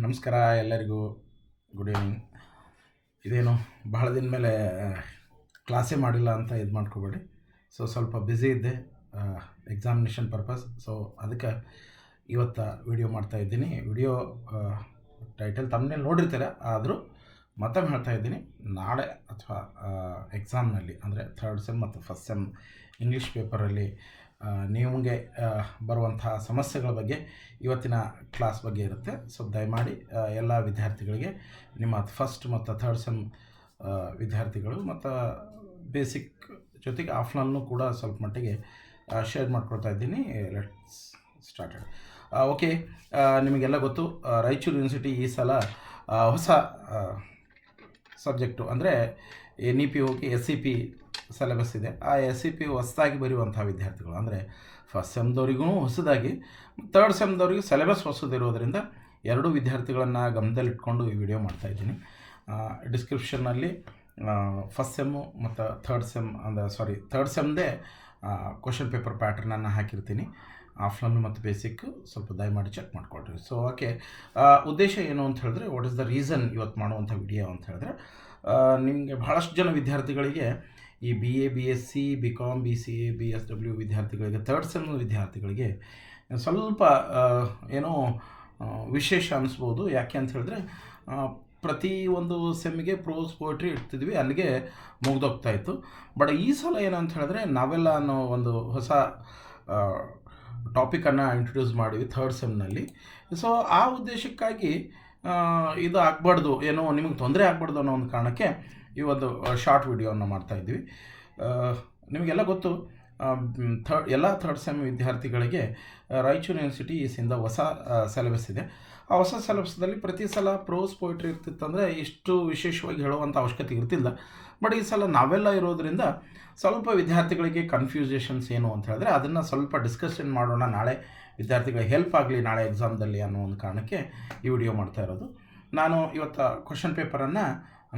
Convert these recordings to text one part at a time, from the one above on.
ನಮಸ್ಕಾರ ಎಲ್ಲರಿಗೂ. Good evening. ಇದೇನು ಬಹಳ ದಿನ ಮೇಲೆ ಕ್ಲಾಸೇ ಮಾಡಿಲ್ಲ ಅಂತ ಇದು ಮಾಡ್ಕೋಬೇಡಿ. ಸ್ವಲ್ಪ ಬ್ಯುಸಿ ಇದ್ದೆ ಎಕ್ಸಾಮಿನೇಷನ್ ಪರ್ಪಸ್. ಅದಕ್ಕೆ ಇವತ್ತು ವಿಡಿಯೋ ಮಾಡ್ತಾಯಿದ್ದೀನಿ. ವಿಡಿಯೋ ಟೈಟಲ್ ತಮ್ಮನೇಲಿ ನೋಡಿರ್ತೀರ, ಆದರೂ ಮತ್ತೊಮ್ಮೆ ಹೇಳ್ತಾಯಿದ್ದೀನಿ. ನಾಳೆ ಅಥವಾ ಎಕ್ಸಾಮ್ನಲ್ಲಿ ಅಂದರೆ ಥರ್ಡ್ ಸೆಮ್ ಮತ್ತು ಫಸ್ಟ್ ಸೆಮ್ ಇಂಗ್ಲೀಷ್ ಪೇಪರಲ್ಲಿ ನಿಮಗೆ ಬರುವಂತಹ ಸಮಸ್ಯೆಗಳ ಬಗ್ಗೆ ಇವತ್ತಿನ ಕ್ಲಾಸ್ ಬಗ್ಗೆ ಇರುತ್ತೆ. ದಯಮಾಡಿ ಎಲ್ಲ ವಿದ್ಯಾರ್ಥಿಗಳಿಗೆ, ನಿಮ್ಮ ಫಸ್ಟ್ ಮತ್ತು ಥರ್ಡ್ ಸೆಮ್ ವಿದ್ಯಾರ್ಥಿಗಳು ಮತ್ತು ಬೇಸಿಕ್ ಜೊತೆಗೆ ಆಫ್ಲೈನ್ನೂ ಕೂಡ ಸ್ವಲ್ಪ ಮಟ್ಟಿಗೆ ಶೇರ್ ಮಾಡ್ಕೊಳ್ತಾ ಇದ್ದೀನಿ. Let's started. ಓಕೆ, ನಿಮಗೆಲ್ಲ ಗೊತ್ತು, ರಾಯಚೂರು ಯೂನಿವರ್ಸಿಟಿ ಈ ಸಲ ಹೊಸ ಸಬ್ಜೆಕ್ಟು ಅಂದರೆ NEP ಹೋಗಿ SEP ಸಿಲೆಬಸ್ ಇದೆ. ಆ SEP ಹೊಸದಾಗಿ ಬರೆಯುವಂಥ ವಿದ್ಯಾರ್ಥಿಗಳು ಅಂದರೆ ಫಸ್ಟ್ ಸೆಮ್ದವರಿಗೂ ಹೊಸದಾಗಿ, ಥರ್ಡ್ ಸೆಮ್ದವ್ರಿಗೂ ಸಿಲೆಬಸ್ ಹೊಸದಿರೋದರಿಂದ ಎರಡೂ ವಿದ್ಯಾರ್ಥಿಗಳನ್ನು ಗಮನದಲ್ಲಿಟ್ಕೊಂಡು ಈ ವಿಡಿಯೋ ಮಾಡ್ತಾಯಿದ್ದೀನಿ. ಡಿಸ್ಕ್ರಿಪ್ಷನ್ನಲ್ಲಿ ಫಸ್ಟ್ ಸೆಮ್ಮು ಮತ್ತು ಥರ್ಡ್ ಸೆಮ್ದೇ ಕ್ವಶನ್ ಪೇಪರ್ ಪ್ಯಾಟ್ರನನ್ನು ಹಾಕಿರ್ತೀನಿ. ಆಫ್ಲೈನ್ ಮತ್ತು ಬೇಸಿಕ್ ಸ್ವಲ್ಪ ದಯಮಾಡಿ ಚೆಕ್ ಮಾಡಿಕೊಡ್ರಿ. ಓಕೆ, ಉದ್ದೇಶ ಏನು ಅಂತ ಹೇಳಿದ್ರೆ, ವಾಟ್ ಇಸ್ ದ ರೀಸನ್ ಇವತ್ತು ಮಾಡುವಂಥ ವಿಡಿಯೋ ಅಂತ ಹೇಳಿದ್ರೆ, ನಿಮಗೆ ಭಾಳಷ್ಟು ಜನ ವಿದ್ಯಾರ್ಥಿಗಳಿಗೆ ಈ BA BSc BCom BCA BSW ವಿದ್ಯಾರ್ಥಿಗಳಿಗೆ, ಥರ್ಡ್ ಸೆಮ್ ವಿದ್ಯಾರ್ಥಿಗಳಿಗೆ ಸ್ವಲ್ಪ ಏನೋ ವಿಶೇಷ ಅನ್ನಿಸ್ಬೋದು. ಯಾಕೆ ಅಂತ ಹೇಳಿದ್ರೆ, ಪ್ರತಿ ಒಂದು ಸೆಮ್ಮಿಗೆ ಪ್ರೋಸ್ ಪೋಯಿಟ್ರಿ ಇಡ್ತಿದ್ವಿ, ಅಲ್ಲಿಗೆ ಮುಗ್ದೋಗ್ತಾಯಿತ್ತು. ಬಟ್ ಈ ಸಲ ಏನಂತ ಹೇಳಿದ್ರೆ, ನಾವೆಲ್ಲ ಅನ್ನೋ ಒಂದು ಹೊಸ ಟಾಪಿಕನ್ನು ಇಂಟ್ರೊಡ್ಯೂಸ್ ಮಾಡಿವಿ ಥರ್ಡ್ ಸೆಮ್ನಲ್ಲಿ. ಆ ಉದ್ದೇಶಕ್ಕಾಗಿ ಇದು ಆಗಬಾರ್ದು, ಏನೋ ನಿಮಗೆ ತೊಂದರೆ ಆಗಬಾರ್ದು ಅನ್ನೋ ಒಂದು ಕಾರಣಕ್ಕೆ ಈ ಒಂದು ಶಾರ್ಟ್ ವಿಡಿಯೋವನ್ನು ಮಾಡ್ತಾಯಿದ್ವಿ. ನಿಮಗೆಲ್ಲ ಗೊತ್ತು, ಎಲ್ಲ ಥರ್ಡ್ ಸೆಮ್ ವಿದ್ಯಾರ್ಥಿಗಳಿಗೆ ರಾಯಚೂರು ಯೂನಿವರ್ಸಿಟಿ ಈಸಿಂದ ಹೊಸ ಸಿಲೆಬಸ್ ಇದೆ. ಆ ಹೊಸ ಸಿಲೆಬಸ್ದಲ್ಲಿ ಪ್ರತಿ ಸಲ ಪ್ರೋಸ್ ಪೋಯಿಟ್ರಿ ಇರ್ತಿತ್ತಂದರೆ ಇಷ್ಟು ವಿಶೇಷವಾಗಿ ಹೇಳುವಂಥ ಅವಶ್ಯಕತೆ ಇರ್ತಿಲ್ಲ. ಬಟ್ ಈ ಸಲ ನಾವೆಲ್ಲ ಇರೋದರಿಂದ ಸ್ವಲ್ಪ ವಿದ್ಯಾರ್ಥಿಗಳಿಗೆ ಕನ್ಫ್ಯೂಷನ್ಸ್ ಏನು ಅಂತ ಹೇಳಿದ್ರೆ, ಅದನ್ನು ಸ್ವಲ್ಪ ಡಿಸ್ಕಷನ್ ಮಾಡೋಣ, ನಾಳೆ ವಿದ್ಯಾರ್ಥಿಗಳಿಗೆ ಹೆಲ್ಪ್ ಆಗಲಿ ನಾಳೆ ಎಕ್ಸಾಮ್ದಲ್ಲಿ ಅನ್ನೋ ಒಂದು ಕಾರಣಕ್ಕೆ ಈ ವಿಡಿಯೋ ಮಾಡ್ತಾ ಇರೋದು. ನಾನು ಇವತ್ತು ಕ್ವಶನ್ ಪೇಪರನ್ನು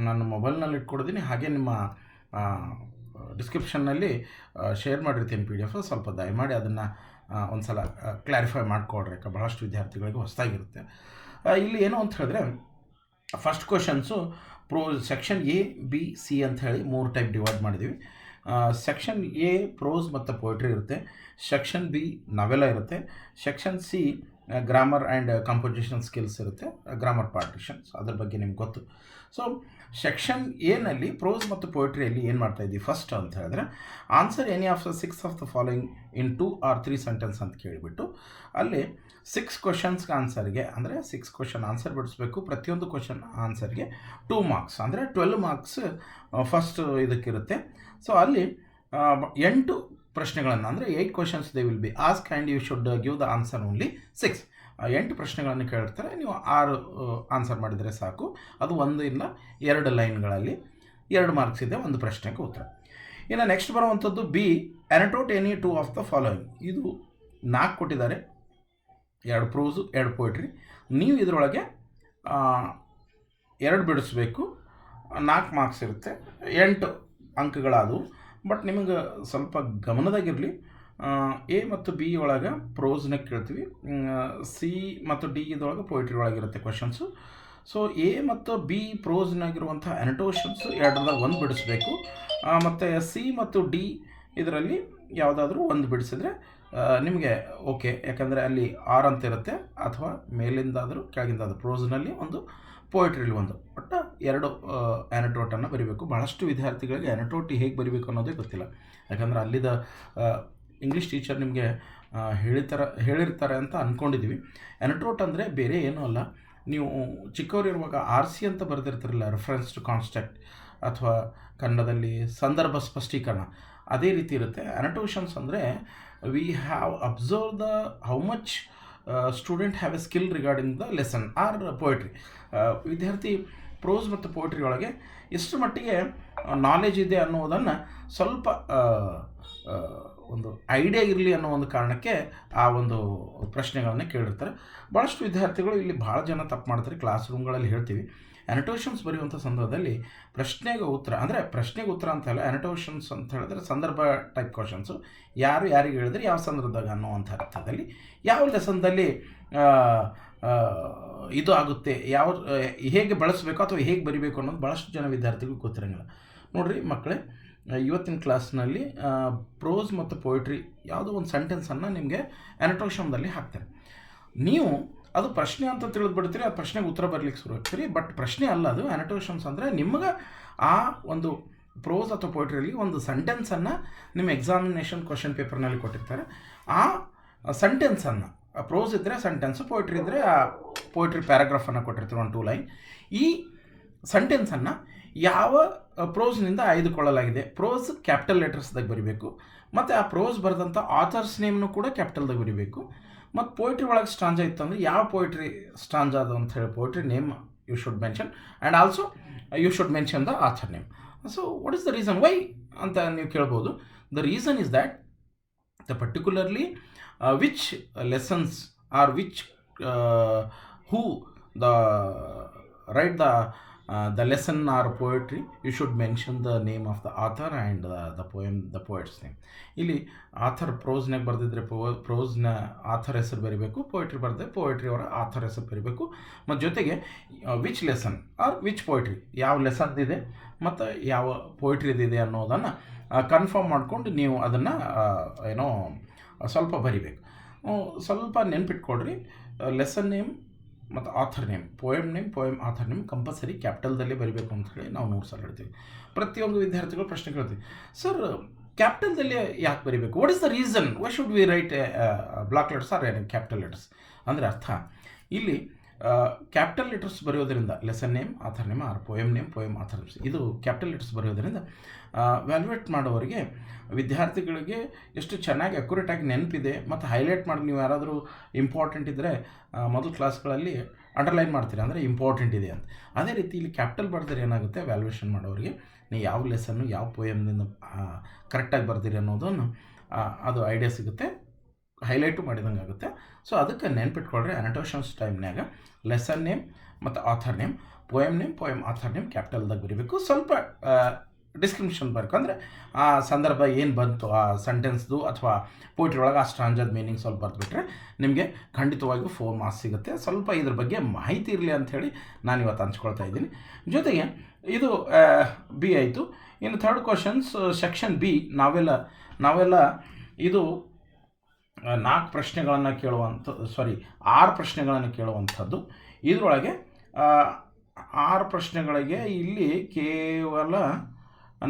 ನಾನು ಮೊಬೈಲ್ನಲ್ಲಿ ಇಟ್ಕೊಡ್ತೀನಿ, ಹಾಗೆ ನಿಮ್ಮ ಡಿಸ್ಕ್ರಿಪ್ಷನ್ನಲ್ಲಿ ಶೇರ್ ಮಾಡಿರ್ತೀನಿ PDF. ಸ್ವಲ್ಪ ದಯಮಾಡಿ ಅದನ್ನು ಒಂದು ಸಲ ಕ್ಲಾರಿಫೈ ಮಾಡಿಕೊಡ್ರಿ, ಯಾಕೆ ಭಾಳಷ್ಟು ವಿದ್ಯಾರ್ಥಿಗಳಿಗೆ ಹೊಸದಾಗಿರುತ್ತೆ. ಇಲ್ಲಿ ಏನು ಅಂತ ಹೇಳಿದ್ರೆ, first questions section A B C ಅಂತ ಹೇಳಿ 3 ಟೈಪ್ ಡಿವೈಡ್ ಮಾಡಿದ್ದೀವಿ. ಸೆಕ್ಷನ್ A ಪ್ರೋಸ್ ಮತ್ತು ಪೋಯಿಟ್ರಿ ಇರುತ್ತೆ, ಸೆಕ್ಷನ್ B ನವೆಲ ಇರುತ್ತೆ, section C grammar and composition skills ಇರುತ್ತೆ, ಗ್ರಾಮರ್ ಪಾರ್ಟಿಷನ್ಸ್, ಅದ್ರ ಬಗ್ಗೆ ನಿಮ್ಗೆ ಗೊತ್ತು. ಸೆಕ್ಷನ್ ಎನಲ್ಲಿ ಪ್ರೋಸ್ ಮತ್ತು ಪೋಯಿಟ್ರಿಯಲ್ಲಿ ಏನು ಮಾಡ್ತಾಯಿದ್ದೀವಿ ಫಸ್ಟ್ ಅಂತ ಹೇಳಿದ್ರೆ, answer any of the 6 of the following in 2 or 3 sentence ಅಂತ ಕೇಳಿಬಿಟ್ಟು ಅಲ್ಲಿ 6 ಕ್ವಶನ್ಸ್ಗೆ ಆನ್ಸರ್ಗೆ ಅಂದರೆ 6 ಕ್ವಶನ್ ಆನ್ಸರ್ ಬಿಡಿಸ್ಬೇಕು. ಪ್ರತಿಯೊಂದು ಕ್ವಶನ್ ಆನ್ಸರ್ಗೆ 2 ಮಾರ್ಕ್ಸ್ ಅಂದರೆ 12 ಮಾರ್ಕ್ಸ್ ಫಸ್ಟ್ ಇದಕ್ಕಿರುತ್ತೆ. ಅಲ್ಲಿ 8 ಪ್ರಶ್ನೆಗಳನ್ನು ಅಂದರೆ 8 questions they will be ask and you should give the answer only 6. 8 ಪ್ರಶ್ನೆಗಳನ್ನು ಕೇಳ್ತಾರೆ, ನೀವು 6 ಆನ್ಸರ್ ಮಾಡಿದರೆ ಸಾಕು. ಅದು 1 ಇಲ್ಲ 2 ಲೈನ್ಗಳಲ್ಲಿ 2 ಮಾರ್ಕ್ಸ್ ಇದೆ, 1 ಪ್ರಶ್ನೆಗೆ ಉತ್ತರ. ಇನ್ನು ನೆಕ್ಸ್ಟ್ ಬರುವಂಥದ್ದು B, annotate any 2 of the following. ಇದು 4 ಕೊಟ್ಟಿದ್ದಾರೆ, 2 ಪ್ರೋಸು 2 ಪೋಯಿಟ್ರಿ. ನೀವು ಇದರೊಳಗೆ 2 ಬಿಡಿಸ್ಬೇಕು, 4 ಮಾರ್ಕ್ಸ್ ಇರುತ್ತೆ, 8 ಅಂಕಗಳಾದವು. ಬಟ್ ನಿಮಗೆ ಸ್ವಲ್ಪ ಗಮನದಾಗಿರಲಿ, A ಮತ್ತು B ಒಳಗೆ ಪ್ರೋಸ್ನ ಕೇಳ್ತೀವಿ, C ಮತ್ತು D ಇದರೊಳಗೆ ಪೋಯಿಟ್ರಿ ಒಳಗಿರುತ್ತೆ ಕ್ವಶನ್ಸು. A ಮತ್ತು B ಪ್ರೋಸ್ನಾಗಿರುವಂಥ ಅನಟೋಷನ್ಸು 2ರಲ್ಲಿ 1 ಬಿಡಿಸ್ಬೇಕು, ಮತ್ತು C ಮತ್ತು D ಇದರಲ್ಲಿ ಯಾವುದಾದ್ರೂ 1 ಬಿಡಿಸಿದ್ರೆ ನಿಮಗೆ ಓಕೆ. ಯಾಕಂದರೆ ಅಲ್ಲಿ 6 ಅಂತ ಇರುತ್ತೆ, ಅಥವಾ ಮೇಲಿಂದಾದರೂ ಕೆಳಗಿಂದಾದರೂ ಪ್ರೋಸ್ನಲ್ಲಿ 1, ಪೋಯಿಟ್ರಿಲಿ 1. ಬಟ್ 2 ಆ್ಯನಟೋಟನ್ನು ಬರೀಬೇಕು. ಭಾಳಷ್ಟು ವಿದ್ಯಾರ್ಥಿಗಳಿಗೆ ಆ್ಯನಟೋಟ್ ಹೇಗೆ ಬರೀಬೇಕು ಅನ್ನೋದೇ ಗೊತ್ತಿಲ್ಲ. ಯಾಕಂದರೆ ಅಲ್ಲಿದ ಇಂಗ್ಲೀಷ್ ಟೀಚರ್ ನಿಮಗೆ ಹೇಳಿರ್ತಾರೆ ಅಂತ ಅಂದ್ಕೊಂಡಿದ್ದೀವಿ. ಆ್ಯನಟೋಟ್ ಅಂದರೆ ಬೇರೆ ಏನೂ ಅಲ್ಲ, ನೀವು ಚಿಕ್ಕವರಿರುವಾಗ RC ಅಂತ ಬರೆದಿರ್ತಿರಲ್ಲ, ರೆಫರೆನ್ಸ್ ಟು ಕಾನ್ಸ್ಟೆಕ್ಟ್, ಅಥವಾ ಕನ್ನಡದಲ್ಲಿ ಸಂದರ್ಭ ಸ್ಪಷ್ಟೀಕರಣ, ಅದೇ ರೀತಿ ಇರುತ್ತೆ. ಆ್ಯನಟೋಷನ್ಸ್ ಅಂದರೆ we have observe the how much student have a skill regarding the lesson or poetry. ವಿದ್ಯಾರ್ಥಿ ಪ್ರೋಸ್ ಮತ್ತು ಪೋಯಿಟ್ರಿ ಒಳಗೆ ಎಷ್ಟು ಮಟ್ಟಿಗೆ ನಾಲೆಜ್ ಇದೆ ಅನ್ನೋದನ್ನು ಸ್ವಲ್ಪ ಒಂದು ಐಡಿಯಾ ಇರಲಿ ಅನ್ನೋ ಒಂದು ಕಾರಣಕ್ಕೆ ಆ ಒಂದು ಪ್ರಶ್ನೆಗಳನ್ನು ಕೇಳಿರ್ತಾರೆ. ಭಾಳಷ್ಟು ವಿದ್ಯಾರ್ಥಿಗಳು ಇಲ್ಲಿ ಭಾಳ ಜನ ತಪ್ಪು ಮಾಡ್ತಾರೆ. ಕ್ಲಾಸ್ ರೂಮ್ಗಳಲ್ಲಿ ಹೇಳ್ತೀವಿ, ಆ್ಯನಟೋಷನ್ಸ್ ಬರೆಯುವಂಥ ಸಂದರ್ಭದಲ್ಲಿ ಪ್ರಶ್ನೆಗೆ ಉತ್ತರ ಅಂದರೆ ಪ್ರಶ್ನೆಗೆ ಉತ್ತರ ಅಂತ ಹೇಳಿ, ಆ್ಯನಟೋಷನ್ಸ್ ಅಂತ ಹೇಳಿದ್ರೆ ಸಂದರ್ಭ ಟೈಪ್ ಕ್ವಶನ್ಸು, ಯಾರು ಯಾರಿಗೆ ಹೇಳಿದ್ರೆ ಯಾವ ಸಂದರ್ಭದಾಗ ಅನ್ನೋವಂಥ ಅರ್ಥದಲ್ಲಿ, ಯಾವ ಲೆಸನ್ದಲ್ಲಿ ಇದು ಆಗುತ್ತೆ, ಹೇಗೆ ಬಳಸಬೇಕು ಅಥವಾ ಹೇಗೆ ಬರಿಬೇಕು ಅನ್ನೋದು ಭಾಳಷ್ಟು ಜನ ವಿದ್ಯಾರ್ಥಿಗಳು ಗೊತ್ತಿರೋಂಗಿಲ್ಲ. ನೋಡಿರಿ ಮಕ್ಕಳೇ, ಇವತ್ತಿನ ಕ್ಲಾಸ್ನಲ್ಲಿ ಪ್ರೋಸ್ ಮತ್ತು ಪೊಯಿಟ್ರಿ ಯಾವುದೋ ಒಂದು ಸೆಂಟೆನ್ಸನ್ನು ನಿಮಗೆ ಆ್ಯನಟೇಷನ್ದಲ್ಲಿ ಹಾಕ್ತಾರೆ. ನೀವು ಅದು ಪ್ರಶ್ನೆ ಅಂತ ತಿಳಿದ್ಬಿಡ್ತೀರಿ, ಆ ಪ್ರಶ್ನೆಗೆ ಉತ್ತರ ಬರಲಿಕ್ಕೆ ಶುರು ಆಗ್ತೀರಿ. ಬಟ್ ಪ್ರಶ್ನೆ ಅಲ್ಲ ಅದು. ಆ್ಯನಟೇಷನ್ಸ್ ಅಂದರೆ ನಿಮಗೆ ಆ ಒಂದು ಪ್ರೋಸ್ ಅಥವಾ ಪೊಯಿಟ್ರಿಯಲ್ಲಿ ಒಂದು ಸೆಂಟೆನ್ಸನ್ನು ನಿಮ್ಮ ಎಕ್ಸಾಮಿನೇಷನ್ ಕ್ವಶನ್ ಪೇಪರ್ನಲ್ಲಿ ಕೊಟ್ಟಿರ್ತಾರೆ. ಆ ಸೆಂಟೆನ್ಸನ್ನು, ಪ್ರೋಸ್ ಇದ್ದರೆ ಸೆಂಟೆನ್ಸು, ಪೊಯಿಟ್ರಿ ಇದ್ದರೆ ಆ ಪೊಯಿಟ್ರಿ ಪ್ಯಾರಾಗ್ರಾಫನ್ನು ಕೊಟ್ಟಿರ್ತೀವಿ, 1-2 ಲೈನ್. ಈ ಸೆಂಟೆನ್ಸನ್ನು ಯಾವ ಪ್ರೋಸ್ನಿಂದ ಆಯ್ದುಕೊಳ್ಳಲಾಗಿದೆ. ಪ್ರೋಸ್ ಕ್ಯಾಪಿಟಲ್ ಲೆಟರ್ಸ್ದಾಗ ಬರೀಬೇಕು, ಮತ್ತು ಆ ಪ್ರೋಸ್ ಬರೆದಂಥ ಆಥರ್ಸ್ ನೇಮ್ನು ಕೂಡ ಕ್ಯಾಪಿಟಲ್ದಾಗ ಬರೀಬೇಕು. ಮತ್ತು ಪೊಯಿಟ್ರಿ ಒಳಗೆ ಸ್ಟಾಂಜಾ ಇತ್ತಂದರೆ ಯಾವ ಪೊಯಿಟ್ರಿ ಸ್ಟಾಂಜಾ ಅದು ಅಂತ ಹೇಳಿ poetry name you should mention, and also you should mention the author name. So what is the reason why ಅಂತ ನೀವು ಕೇಳ್ಬೋದು. The reason is that the particularly which lessons or which who the write the lesson or poetry, you should mention the name of the author and the poem, the poet's name. ಇಲ್ಲಿ author ಪ್ರೋಸ್ನಾಗ ಬರೆದಿದ್ರೆ ಪ್ರೋಸ್ನ author ಹೆಸರು ಬರೀಬೇಕು, poetry ಬರೆದ್ರೆ poetry ಅವರ author ಹೆಸರು ಬರೀಬೇಕು. ಮತ್ತು ಜೊತೆಗೆ which lesson or which poetry, ಯಾವ ಲೆಸನ್ದಿದೆ ಮತ್ತು ಯಾವ ಪೊಯಿಟ್ರಿದಿದೆ ಅನ್ನೋದನ್ನು ಕನ್ಫರ್ಮ್ ಮಾಡಿಕೊಂಡು ನೀವು ಅದನ್ನು ಸ್ವಲ್ಪ ಬರಿಬೇಕು. ಸ್ವಲ್ಪ ನೆನ್ಪಿಟ್ಕೊಳ್ರಿ, ಲೆಸನ್ ನೇಮ್ ಮತ್ತು author name, poem author name compulsory ಕ್ಯಾಪಿಟಲ್ದಲ್ಲೇ ಬರೀಬೇಕು ಅಂತ ಹೇಳಿ ನಾವು 100 ಸಲ ಹೇಳ್ತೀವಿ. ಪ್ರತಿಯೊಂದು ವಿದ್ಯಾರ್ಥಿಗಳು ಪ್ರಶ್ನೆ ಕೇಳ್ತೀವಿ, ಸರ್ ಕ್ಯಾಪಿಟಲ್ದಲ್ಲಿ ಯಾಕೆ ಬರೀಬೇಕು, what is the reason, why should we write block letters or capital letters ಅಂದರೆ ಅರ್ಥ. ಇಲ್ಲಿ ಕ್ಯಾಪಿಟಲ್ ಲೆಟರ್ಸ್ ಬರೆಯೋದರಿಂದ lesson name, author name or poem name, poem author names, ಇದು ಕ್ಯಾಪಿಟಲ್ ಲೆಟರ್ಸ್ ಬರೆಯೋದರಿಂದ ವ್ಯಾಲ್ಯೂಯೇಟ್ ಮಾಡೋರಿಗೆ, ವಿದ್ಯಾರ್ಥಿಗಳಿಗೆ ಎಷ್ಟು ಚೆನ್ನಾಗಿ ಅಕ್ಯುರೇಟಾಗಿ ನೆನಪಿದೆ ಮತ್ತು ಹೈಲೈಟ್ ಮಾಡಿ. ನೀವು ಯಾರಾದರೂ ಇಂಪಾರ್ಟೆಂಟ್ ಇದ್ದರೆ ಮೊದಲು ಕ್ಲಾಸ್ಗಳಲ್ಲಿ ಅಂಡರ್ಲೈನ್ ಮಾಡ್ತೀರಿ, ಅಂದರೆ ಇಂಪಾರ್ಟೆಂಟ್ ಇದೆ ಅಂತ. ಅದೇ ರೀತಿ ಇಲ್ಲಿ ಕ್ಯಾಪಿಟಲ್ ಬರೆದ್ರೆ ಏನಾಗುತ್ತೆ, ವ್ಯಾಲ್ಯೂಯೇಷನ್ ಮಾಡೋರಿಗೆ ನೀವು ಯಾವ ಲೆಸನ್ನು ಯಾವ ಪೋಯಮ್ನಿಂದ ಕರೆಕ್ಟಾಗಿ ಬರ್ದಿರಿ ಅನ್ನೋದನ್ನು ಅದು ಐಡಿಯಾ ಸಿಗುತ್ತೆ, ಹೈಲೈಟು ಮಾಡಿದಂಗೆ ಆಗುತ್ತೆ. ಸೊ ಅದಕ್ಕೆ ನೆನ್ಪಿಟ್ಕೊಳ್ರಿ, ಆ್ಯನಟೇಷನ್ಸ್ ಟೈಮ್ನಾಗ ಲೆಸನ್ ನೇಮ್ ಮತ್ತು author name, poem author name ಕ್ಯಾಪಿಟಲ್ದಾಗ ಬರೀಬೇಕು. ಸ್ವಲ್ಪ ಡಿಸ್ಕ್ರಿಪ್ಷನ್ ಬರಬೇಕು, ಅಂದರೆ ಆ ಸಂದರ್ಭ ಏನು ಬಂತು ಆ ಸೆಂಟೆನ್ಸ್ದು ಅಥವಾ ಪೊಯಿಟ್ರಿ ಒಳಗೆ ಆ ಸ್ಟ್ರಾಂಜಾದ ಮೀನಿಂಗ್ ಸ್ವಲ್ಪ ಬರೆದ್ಬಿಟ್ರೆ ನಿಮಗೆ ಖಂಡಿತವಾಗಿಯೂ 4 ಮಾರ್ಕ್ಸ್ ಸಿಗುತ್ತೆ. ಸ್ವಲ್ಪ ಇದ್ರ ಬಗ್ಗೆ ಮಾಹಿತಿ ಇರಲಿ ಅಂಥೇಳಿ ನಾನು ಇವತ್ತು ಹಂಚ್ಕೊಳ್ತಾ ಇದ್ದೀನಿ. ಜೊತೆಗೆ ಇದು ಬಿ ಆಯಿತು. ಇನ್ನು 3rd ಕ್ವಶನ್ಸ್ ಸೆಕ್ಷನ್ ಬಿ, ನಾವೆಲ್ಲ ಇದು 4 ಪ್ರಶ್ನೆಗಳನ್ನು ಕೇಳುವಂಥದ್ದು, 6 ಪ್ರಶ್ನೆಗಳನ್ನು ಕೇಳುವಂಥದ್ದು. ಇದರೊಳಗೆ 6 ಪ್ರಶ್ನೆಗಳಿಗೆ ಇಲ್ಲಿ ಕೇವಲ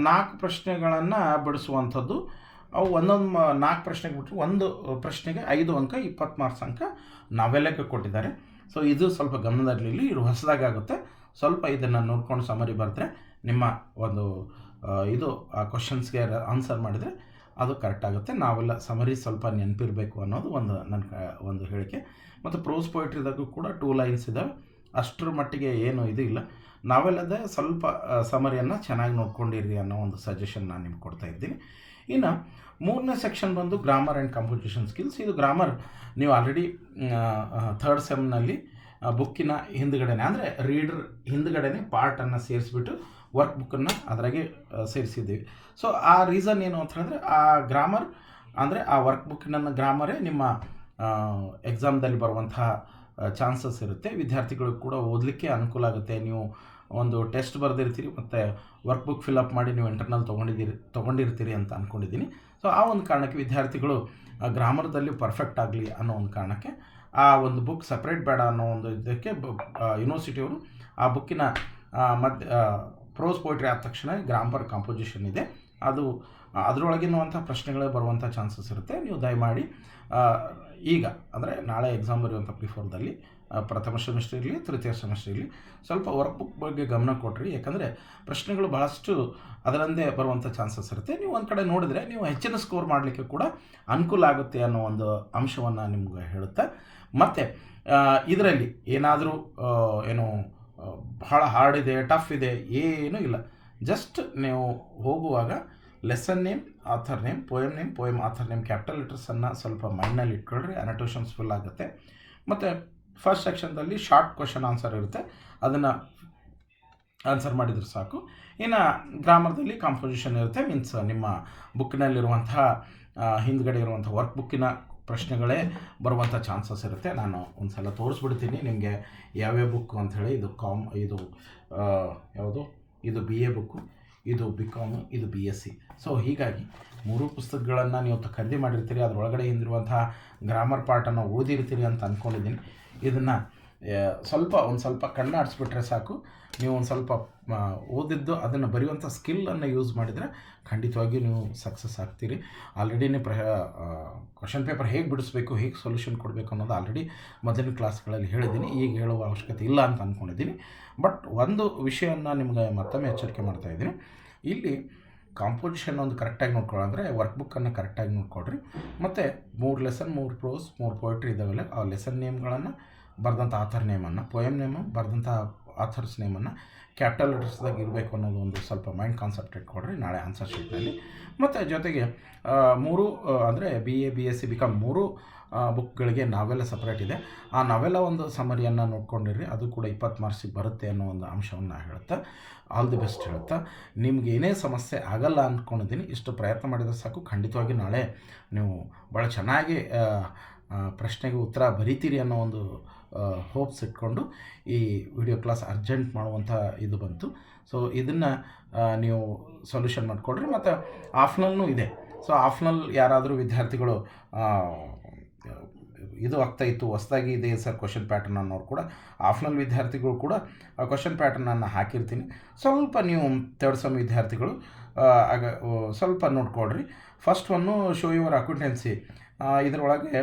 4 ಪ್ರಶ್ನೆಗಳನ್ನು ಬಿಡಿಸುವಂಥದ್ದು. ಅವು ಒಂದೊಂದು 4 ಪ್ರಶ್ನೆಗೆ ಬಿಟ್ಟರೆ ಒಂದು ಪ್ರಶ್ನೆಗೆ 5 ಅಂಕ, 20 ಮಾರ್ಕ್ಸ್ ಅಂಕ ನಾವೆಲ್ಲಕ್ಕೆ ಕೊಟ್ಟಿದ್ದಾರೆ. ಸೊ ಇದು ಸ್ವಲ್ಪ ಗಮನದಲ್ಲಿರಲಿ, ಇದು ಹೊಸದಾಗುತ್ತೆ. ಸ್ವಲ್ಪ ಇದನ್ನು ನೋಡ್ಕೊಂಡು ಸಮರಿ ಬರೆದ್ರೆ ನಿಮ್ಮ ಒಂದು ಇದು ಆ ಕ್ವಶನ್ಸ್ಗೆ ಆನ್ಸರ್ ಮಾಡಿದರೆ ಅದು ಕರೆಕ್ಟ್ ಆಗುತ್ತೆ. ನಾವೆಲ್ಲ ಸಮರಿ ಸ್ವಲ್ಪ ನೆನಪಿರಬೇಕು ಅನ್ನೋದು ಒಂದು ಹೇಳಿಕೆ. ಮತ್ತು ಪ್ರೋಸ್ ಪೊಯಿಟ್ರಿದಾಗೂ ಕೂಡ 2 ಲೈನ್ಸ್ ಇದ್ದಾವೆ, ಅಷ್ಟರ ಮಟ್ಟಿಗೆ ಏನು ಇದು ಇಲ್ಲ. ನಾವೆಲ್ಲದೇ ಸ್ವಲ್ಪ ಸಮರಿಯನ್ನು ಚೆನ್ನಾಗಿ ನೋಡ್ಕೊಂಡಿರಿ ಅನ್ನೋ ಒಂದು ಸಜೆಷನ್ ನಾನು ನಿಮ್ಗೆ ಕೊಡ್ತಾ ಇದ್ದೀನಿ. ಇನ್ನು 3ನೇ ಸೆಕ್ಷನ್ ಬಂದು ಗ್ರಾಮರ್ ಆ್ಯಂಡ್ ಕಂಪೋಸಿಷನ್ ಸ್ಕಿಲ್ಸ್. ಇದು ಗ್ರಾಮರ್ ನೀವು ಆಲ್ರೆಡಿ 3rd ಸೆಮ್ನಲ್ಲಿ ಬುಕ್ಕಿನ ಹಿಂದುಗಡೆನೆ, ಅಂದರೆ ರೀಡರ್ ಹಿಂದುಗಡೆನೆ ಪಾರ್ಟನ್ನು ಸೇರಿಸ್ಬಿಟ್ಟು ವರ್ಕ್ ಬುಕ್ಕನ್ನು ಅದರಾಗೆ ಸೇರಿಸಿದ್ದೀವಿ. ಸೊ ಆ ರೀಸನ್ ಏನು ಅಂತ ಹೇಳಿದ್ರೆ, ಆ ಗ್ರಾಮರ್ ಅಂದರೆ ಆ ವರ್ಕ್ ಬುಕ್ಕಿನ ಗ್ರಾಮರೇ ನಿಮ್ಮ ಎಕ್ಸಾಮ್ದಲ್ಲಿ ಬರುವಂತಹ ಚಾನ್ಸಸ್ ಇರುತ್ತೆ. ವಿದ್ಯಾರ್ಥಿಗಳಿಗೆ ಕೂಡ ಓದಲಿಕ್ಕೆ ಅನುಕೂಲ ಆಗುತ್ತೆ. ನೀವು ಒಂದು ಟೆಸ್ಟ್ ಬರೆದಿರ್ತೀರಿ ಮತ್ತು ವರ್ಕ್ ಬುಕ್ ಫಿಲಪ್ ಮಾಡಿ ನೀವು ಇಂಟರ್ನಲ್ ತೊಗೊಂಡಿರ್ತೀರಿ ಅಂತ ಅಂದ್ಕೊಂಡಿದ್ದೀನಿ. ಸೊ ಆ ಒಂದು ಕಾರಣಕ್ಕೆ ವಿದ್ಯಾರ್ಥಿಗಳು ಗ್ರಾಮರ್ದಲ್ಲಿ ಪರ್ಫೆಕ್ಟ್ ಆಗಲಿ ಅನ್ನೋ ಒಂದು ಕಾರಣಕ್ಕೆ ಆ ಒಂದು ಬುಕ್ ಸಪ್ರೇಟ್ ಬೇಡ ಅನ್ನೋ ಒಂದು ಇದಕ್ಕೆ ಯೂನಿವರ್ಸಿಟಿಯವರು ಆ ಬುಕ್ಕಿನ ಪ್ರೋಸ್ ಪೊಯಿಟ್ರಿ ಆದ ತಕ್ಷಣ ಗ್ರಾಮರ್ ಕಾಂಪೋಸಿಷನ್ ಇದೆ, ಅದು ಅದರೊಳಗಿರುವಂಥ ಪ್ರಶ್ನೆಗಳೇ ಬರುವಂಥ ಚಾನ್ಸಸ್ ಇರುತ್ತೆ. ನೀವು ದಯಮಾಡಿ ಈಗ ಅಂದರೆ ನಾಳೆ ಎಕ್ಸಾಮ್ ಬರೆಯುವಂಥ P4ದಲ್ಲಿ ಪ್ರಥಮ ಸೆಮಿಸ್ಟರ್ ಇರಲಿ, ತೃತೀಯ ಸೆಮಿಸ್ಟರ್ ಇರಲಿ, ಸ್ವಲ್ಪ ವರ್ಕ್ ಬುಕ್ ಬಗ್ಗೆ ಗಮನ ಕೊಡ್ರಿ. ಯಾಕಂದರೆ ಪ್ರಶ್ನೆಗಳು ಭಾಳಷ್ಟು ಅದರಂದೇ ಬರುವಂಥ ಚಾನ್ಸಸ್ ಇರುತ್ತೆ. ನೀವು ಒಂದು ಕಡೆ ನೋಡಿದರೆ ನೀವು ಹೆಚ್ಚಿನ ಸ್ಕೋರ್ ಮಾಡಲಿಕ್ಕೆ ಕೂಡ ಅನುಕೂಲ ಆಗುತ್ತೆ ಅನ್ನೋ ಒಂದು ಅಂಶವನ್ನು ನಿಮ್ಗೆ ಹೇಳುತ್ತೆ. ಮತ್ತು ಇದರಲ್ಲಿ ಏನಾದರೂ ಬಹಳ ಹಾರ್ಡ್ ಇದೆ, ಟಫ್ ಇದೆ, ಏನೂ ಇಲ್ಲ. ಜಸ್ಟ್ ನೀವು ಹೋಗುವಾಗ lesson name, author name, poem author name capital ಲೆಟರ್ಸನ್ನು ಸ್ವಲ್ಪ ಮೈಂಡ್ನಲ್ಲಿ ಇಟ್ಕೊಳ್ರಿ, ಅನಟೇಷನ್ಸ್ ಫುಲ್ ಆಗುತ್ತೆ. ಮತ್ತು ಫಸ್ಟ್ ಸೆಕ್ಷನ್ದಲ್ಲಿ ಶಾರ್ಟ್ ಕ್ವಶನ್ ಆನ್ಸರ್ ಇರುತ್ತೆ, ಅದನ್ನು ಆನ್ಸರ್ ಮಾಡಿದರೆ ಸಾಕು. ಇನ್ನು ಗ್ರಾಮರ್ದಲ್ಲಿ ಕಾಂಪೋಸಿಷನ್ ಇರುತ್ತೆ, ಮೀನ್ಸ್ ನಿಮ್ಮ ಬುಕ್ಕಿನಲ್ಲಿರುವಂತಹ ಹಿಂದ್ಗಡೆ ಇರುವಂಥ ವರ್ಕ್ ಬುಕ್ಕಿನ ಪ್ರಶ್ನೆಗಳೇ ಬರುವಂಥ ಚಾನ್ಸಸ್ ಇರುತ್ತೆ. ನಾನು ಒಂದು ಸಲ ತೋರಿಸ್ಬಿಡ್ತೀನಿ ನಿಮಗೆ ಯಾವ್ಯಾವ ಬುಕ್ಕು ಅಂಥೇಳಿ. ಇದು ಯಾವುದು, ಇದು BA ಬುಕ್ಕು, ಇದು BCom, ಇದು BSc. ಸೊ ಹೀಗಾಗಿ 3 ಪುಸ್ತಕಗಳನ್ನು ನೀವು ಖರೀದಿ ಮಾಡಿರ್ತೀರಿ. ಅದರೊಳಗಡೆ ಹಿಂದಿರುವಂತಹ ಗ್ರಾಮರ್ ಪಾರ್ಟನ್ನು ಓದಿರ್ತೀರಿ ಅಂತ ಅಂದ್ಕೊಂಡಿದ್ದೀನಿ. ಇದನ್ನು ಒಂದು ಸ್ವಲ್ಪ ಕಣ್ಣಾಡಿಸ್ಬಿಟ್ರೆ ಸಾಕು. ನೀವು ಒಂದು ಸ್ವಲ್ಪ ಓದಿದ್ದು ಅದನ್ನು ಬರೆಯುವಂಥ ಸ್ಕಿಲ್ಲನ್ನು ಯೂಸ್ ಮಾಡಿದರೆ ಖಂಡಿತವಾಗಿಯೂ ನೀವು ಸಕ್ಸಸ್ ಆಗ್ತೀರಿ. ಆಲ್ರೆಡಿನೇ ಕ್ವಶನ್ ಪೇಪರ್ ಹೇಗೆ ಬಿಡಿಸ್ಬೇಕು, ಹೇಗೆ ಸೊಲ್ಯೂಷನ್ ಕೊಡಬೇಕು ಅನ್ನೋದು ಆಲ್ರೆಡಿ ಮೊದಲಿನ ಕ್ಲಾಸ್ಗಳಲ್ಲಿ ಹೇಳಿದ್ದೀನಿ. ಈಗ ಹೇಳುವ ಅವಶ್ಯಕತೆ ಇಲ್ಲ ಅಂತ ಅಂದ್ಕೊಂಡಿದ್ದೀನಿ. ಬಟ್ ಒಂದು ವಿಷಯವನ್ನು ನಿಮಗೆ ಮತ್ತೊಮ್ಮೆ ಎಚ್ಚರಿಕೆ ಮಾಡ್ತಾಯಿದ್ದೀನಿ. ಇಲ್ಲಿ ಕಾಂಪೋಸಿಷನ್ ಒಂದು ಕರೆಕ್ಟಾಗಿ ನೋಡ್ಕೊಳ್ಳೋ ಅಂದರೆ ವರ್ಕ್ ಬುಕ್ಕನ್ನು ಕರೆಕ್ಟಾಗಿ ನೋಡ್ಕೊಳ್ರಿ. ಮತ್ತು 3 ಲೆಸನ್, 3 ಪ್ರೋಸ್, 3 ಪೊಯಿಟ್ರಿ ಇದ್ದಾವಲ್ಲ, ಆ ಲೆಸನ್ ನೇಮ್ಗಳನ್ನು ಬರೆದಂಥ ಆಥರ್ ನೇಮನ್ನು, ಪೊಯಮ್ ನೇಮು ಬರೆದಂಥ ಆಥರ್ಸ್ ನೇಮನ್ನು ಕ್ಯಾಪಿಟಲ್ ಲೆಟರ್ಸ್ದಾಗ ಇರಬೇಕು ಅನ್ನೋದು ಒಂದು ಸ್ವಲ್ಪ ಮೈಂಡ್ ಕಾನ್ಸೆಪ್ಟ್ ಇಟ್ಕೊಡ್ರಿ ನಾಳೆ ಆನ್ಸರ್ ಶೀಟ್ನಲ್ಲಿ. ಮತ್ತು ಜೊತೆಗೆ 3 ಅಂದರೆ BA, BSc, BCom 3 ಬುಕ್ಗಳಿಗೆ ನಾವೆಲ್ಲ ಸಪ್ರೇಟ್ ಇದೆ. ಆ ನಾವೆಲ್ಲ ಒಂದು ಸಮರಿಯನ್ನು ನೋಡ್ಕೊಂಡಿರಿ. ಅದು ಕೂಡ 20 ಮಾರ್ಕ್ಸಿಗೆ ಬರುತ್ತೆ ಅನ್ನೋ ಒಂದು ಅಂಶವನ್ನು ಹೇಳುತ್ತಾ ಆಲ್ ದಿ ಬೆಸ್ಟ್ ಹೇಳುತ್ತಾ, ನಿಮ್ಗೆ ಏನೇ ಸಮಸ್ಯೆ ಆಗಲ್ಲ ಅಂದ್ಕೊಂಡಿದ್ದೀನಿ. ಇಷ್ಟು ಪ್ರಯತ್ನ ಮಾಡಿದರೆ ಸಾಕು. ಖಂಡಿತವಾಗಿ ನಾಳೆ ನೀವು ಭಾಳ ಚೆನ್ನಾಗಿ ಪ್ರಶ್ನೆಗೆ ಉತ್ತರ ಬರೀತೀರಿ ಅನ್ನೋ ಒಂದು ಹೋಪ್ಸ್ ಇಟ್ಕೊಂಡು ಈ ವಿಡಿಯೋ ಕ್ಲಾಸ್ ಅರ್ಜೆಂಟ್ ಮಾಡುವಂಥ ಇದು ಬಂತು. ಸೊ ಇದನ್ನು ನೀವು ಸೊಲ್ಯೂಷನ್ ಮಾಡಿಕೊಡ್ರಿ. ಮತ್ತು ಆಫ್ನಲ್ಲೂ ಇದೆ. ಸೊ ಆಫ್ನಲ್ಲಿ ಯಾರಾದರೂ ವಿದ್ಯಾರ್ಥಿಗಳು ಇದು ಆಗ್ತಾಯಿತ್ತು, ಹೊಸದಾಗಿ ಇದೆ ಸರ್ ಕ್ವಶನ್ ಪ್ಯಾಟರ್ನ್ ಅನ್ನೋರು ಕೂಡ, ಆಫ್ನಲ್ಲಿ ವಿದ್ಯಾರ್ಥಿಗಳು ಕೂಡ ಕ್ವಶನ್ ಪ್ಯಾಟರ್ನನ್ನು ಹಾಕಿರ್ತೀನಿ. ಸ್ವಲ್ಪ ನೀವು 3rd ಸೆಮ್ ವಿದ್ಯಾರ್ಥಿಗಳು ಆಗ ಸ್ವಲ್ಪ ನೋಡ್ಕೊಡ್ರಿ. First one show your acquaintance. ಇದರೊಳಗೆ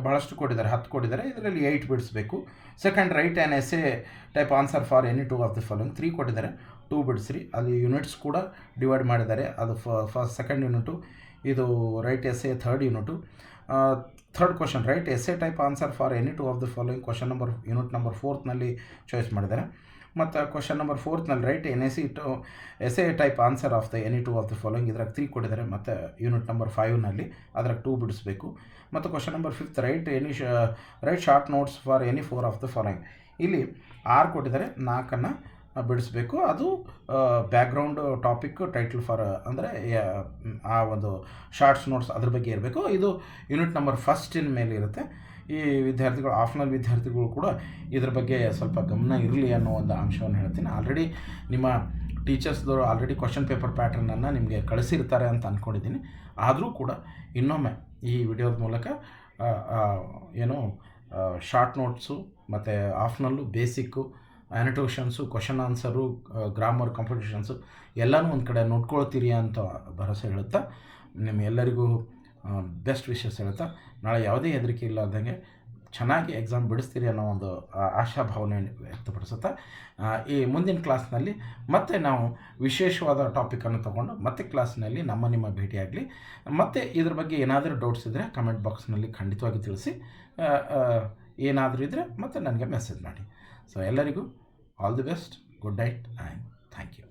ಬಹಳಷ್ಟು ಕೊಟ್ಟಿದ್ದಾರೆ, 10 ಕೊಟ್ಟಿದ್ದಾರೆ. ಇದರಲ್ಲಿ 8 ಬಿಡಿಸ್ಬೇಕು. Second, write an essay type answer for any 2 of the following. 3 ಕೊಟ್ಟಿದ್ದಾರೆ, 2 ಬಿಡಿಸ್ರಿ. ಅಲ್ಲಿ ಯೂನಿಟ್ಸ್ ಕೂಡ ಡಿವೈಡ್ ಮಾಡಿದ್ದಾರೆ. ಅದು ಸೆಕೆಂಡ್ ಯೂನಿಟು. ಇದು write essay 3rd unit. Third question, write essay type answer for any 2 of the following. Unit number 4ನಲ್ಲಿ choice ಮಾಡಿದ್ದಾರೆ. ಮತ್ತು question number 4ನಲ್ಲಿ write essay type answer of the any 2 of the following. ಇದ್ರಾಗ 3 ಕೊಟ್ಟಿದ್ದಾರೆ. ಮತ್ತು unit number 5ನಲ್ಲಿ ಅದ್ರಾಗ 2 ಬಿಡಿಸ್ಬೇಕು. ಮತ್ತು question number 5, right short notes for any 4 of the following. ಇಲ್ಲಿ 6 ಕೊಟ್ಟಿದ್ದಾರೆ, 4ನ್ನು ಬಿಡಿಸ್ಬೇಕು. ಅದು ಬ್ಯಾಕ್ಗ್ರೌಂಡ್ ಟಾಪಿಕ್ ಟೈಟಲ್ ಫಾರ್ ಅಂದರೆ ಆ ಒಂದು ಶಾರ್ಟ್ಸ್ ನೋಟ್ಸ್ ಅದ್ರ ಬಗ್ಗೆ ಇರಬೇಕು. ಇದು ಯೂನಿಟ್ ನಂಬರ್ 1 ಮೇಲೆ ಇರುತ್ತೆ. ಈ ವಿದ್ಯಾರ್ಥಿಗಳು, ಆಫ್ನಲ್ ವಿದ್ಯಾರ್ಥಿಗಳು ಕೂಡ ಇದ್ರ ಬಗ್ಗೆ ಸ್ವಲ್ಪ ಗಮನ ಇರಲಿ ಅನ್ನೋ ಒಂದು ಅಂಶವನ್ನು ಹೇಳ್ತೀನಿ. ಆಲ್ರೆಡಿ ನಿಮ್ಮ ಟೀಚರ್ಸ್ದವರು ಆಲ್ರೆಡಿ ಕ್ವಶನ್ ಪೇಪರ್ ಪ್ಯಾಟ್ರನನ್ನು ನಿಮಗೆ ಕಳಿಸಿರ್ತಾರೆ ಅಂತ ಅಂದ್ಕೊಂಡಿದ್ದೀನಿ. ಆದರೂ ಕೂಡ ಇನ್ನೊಮ್ಮೆ ಈ ವಿಡಿಯೋದ ಮೂಲಕ ಶಾರ್ಟ್ ನೋಟ್ಸು ಮತ್ತು ಆಫ್ನಲ್ಲು basic, annotations, question answer, grammar competitions ಎಲ್ಲನೂ ಒಂದು ಕಡೆ ನೋಡ್ಕೊಳ್ತೀರಿ ಅಂತ ಭರವಸೆ ಹೇಳುತ್ತಾ, ನಿಮ್ಮೆಲ್ಲರಿಗೂ ಬೆಸ್ಟ್ ವಿಶಸ್ ಹೇಳುತ್ತಾ, ನಾಳೆ ಯಾವುದೇ ಹೆದರಿಕೆ ಇಲ್ಲದಂಗೆ ಚೆನ್ನಾಗಿ ಎಕ್ಸಾಮ್ ಬಿಡಿಸ್ತೀರಿ ಅನ್ನೋ ಒಂದು ಆಶಾಭಾವನೆ ವ್ಯಕ್ತಪಡಿಸುತ್ತಾ, ಈ ಮುಂದಿನ ಕ್ಲಾಸ್ನಲ್ಲಿ ಮತ್ತೆ ನಾವು ವಿಶೇಷವಾದ ಟಾಪಿಕನ್ನು ತೊಗೊಂಡು ಮತ್ತೆ ಕ್ಲಾಸ್ನಲ್ಲಿ ನಿಮ್ಮ ಭೇಟಿಯಾಗಲಿ. ಮತ್ತು ಇದ್ರ ಬಗ್ಗೆ ಏನಾದರೂ ಡೌಟ್ಸ್ ಇದ್ದರೆ ಕಮೆಂಟ್ ಬಾಕ್ಸ್ನಲ್ಲಿ ಖಂಡಿತವಾಗಿ ತಿಳಿಸಿ. ಏನಾದರೂ ಇದ್ದರೆ ಮತ್ತೆ ನನಗೆ ಮೆಸೇಜ್ ಮಾಡಿ. ಸೊ ಎಲ್ಲರಿಗೂ all the best, good night and thank you.